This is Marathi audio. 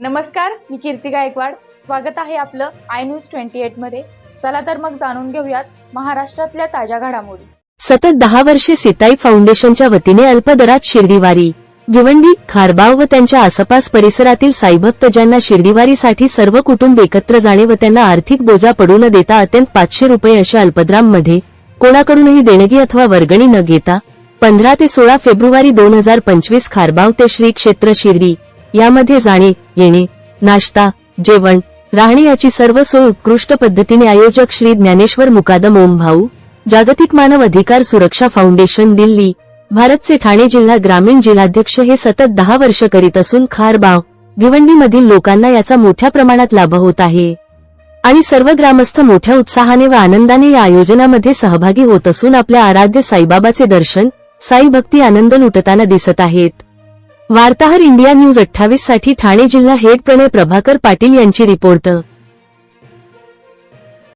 नमस्कार, मी कीर्ती गायकवाड. स्वागत आहे आपलं आय न्यूज 28 मध्ये. चला तर मग जाणून घेऊयात महाराष्ट्रातल्या ताज्या घडामोडी. सतत 10 वर्षे सीताई फाउंडेशनच्या वतीने अल्पदरात शिर्डीवारी. भिवंडी, खारबाव व त्यांच्या आसपास परिसरातील साईभक्त ज्यांना शिर्डीवारीसाठी सर्व कुटुंब एकत्र जाणे व त्यांना आर्थिक बोजा पडू न देता अत्यंत 500 रुपये अशा अल्पदरामध्ये कोणाकडूनही देणगी अथवा वर्गणी न घेता 15 ते 16 फेब्रुवारी 2025 खारबाव ते श्री क्षेत्र शिर्डी यामध्ये जाणे येणे, नाश्ता, जेवण, राहणे याची सर्व सोय उत्कृष्ट पद्धतीने आयोजक श्री ज्ञानेश्वर मुकादम ओम भाऊ, जागतिक मानव अधिकार सुरक्षा फाउंडेशन दिल्ली, भारतचे ठाणे जिल्हा ग्रामीण जिल्हाध्यक्ष हे सतत 10 वर्ष करीत असून खारबाव, भिवंडीमधील लोकांना याचा मोठ्या प्रमाणात लाभ होत आहे आणि सर्व ग्रामस्थ मोठ्या उत्साहाने व आनंदाने या आयोजनामध्ये सहभागी होत असून आपल्या आराध्य साईबाबाचे दर्शन, साई भक्ती आनंद लुटताना दिसत आहेत. वार्ताहर इंडिया न्यूज 28 साठी ठाणे जिल्हा हेड प्रणय प्रभाकर पाटील यांची रिपोर्ट.